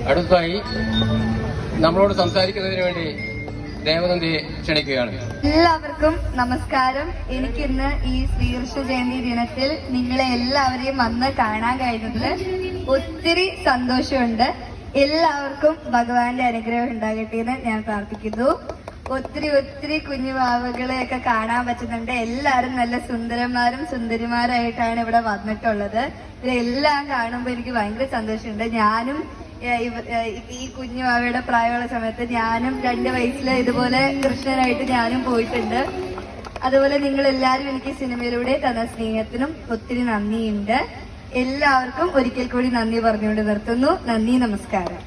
അടുത്തതായി നമ്മളോട് സംസാരിക്കുന്നതിന് വേണ്ടി ദേവനന്ദിയെ ക്ഷണിക്കുകയാണ്. എല്ലാവർക്കും നമസ്കാരം. എനിക്കിന്ന് ഈ ശ്രീകൃഷ്ണ ജയന്തി ദിനത്തിൽ നിങ്ങളെ എല്ലാവരെയും വന്ന് കാണാൻ കഴിഞ്ഞതിൽ ഒത്തിരി സന്തോഷമുണ്ട്. എല്ലാവർക്കും ഭഗവാന്റെ അനുഗ്രഹം ഉണ്ടാകട്ടെ എന്ന് ഞാൻ പ്രാർത്ഥിക്കുന്നു. ഒത്തിരി കുഞ്ഞു വാവകളെയൊക്കെ കാണാൻ പറ്റുന്നുണ്ട്. എല്ലാവരും നല്ല സുന്ദരന്മാരും സുന്ദരിമാരായിട്ടാണ് ഇവിടെ വന്നിട്ടുള്ളത്. ഇവരെല്ലാം കാണുമ്പോൾ എനിക്ക് ഭയങ്കര സന്തോഷമുണ്ട്. ഞാനും ഈ കുഞ്ഞു വാവയുടെ പ്രായമുള്ള സമയത്ത് ഞാനും 2 വയസ്സിൽ ഇതുപോലെ കൃഷ്ണനായിട്ട് ഞാനും പോയിട്ടുണ്ട്. അതുപോലെ നിങ്ങൾ എല്ലാവരും എനിക്ക് സിനിമയിലൂടെ തന്ന സ്നേഹത്തിനും ഒത്തിരി നന്ദിയുണ്ട്. എല്ലാവർക്കും ഒരിക്കൽ കൂടി നന്ദി പറഞ്ഞുകൊണ്ട് നിർത്തുന്നു. നന്ദി, നമസ്കാരം.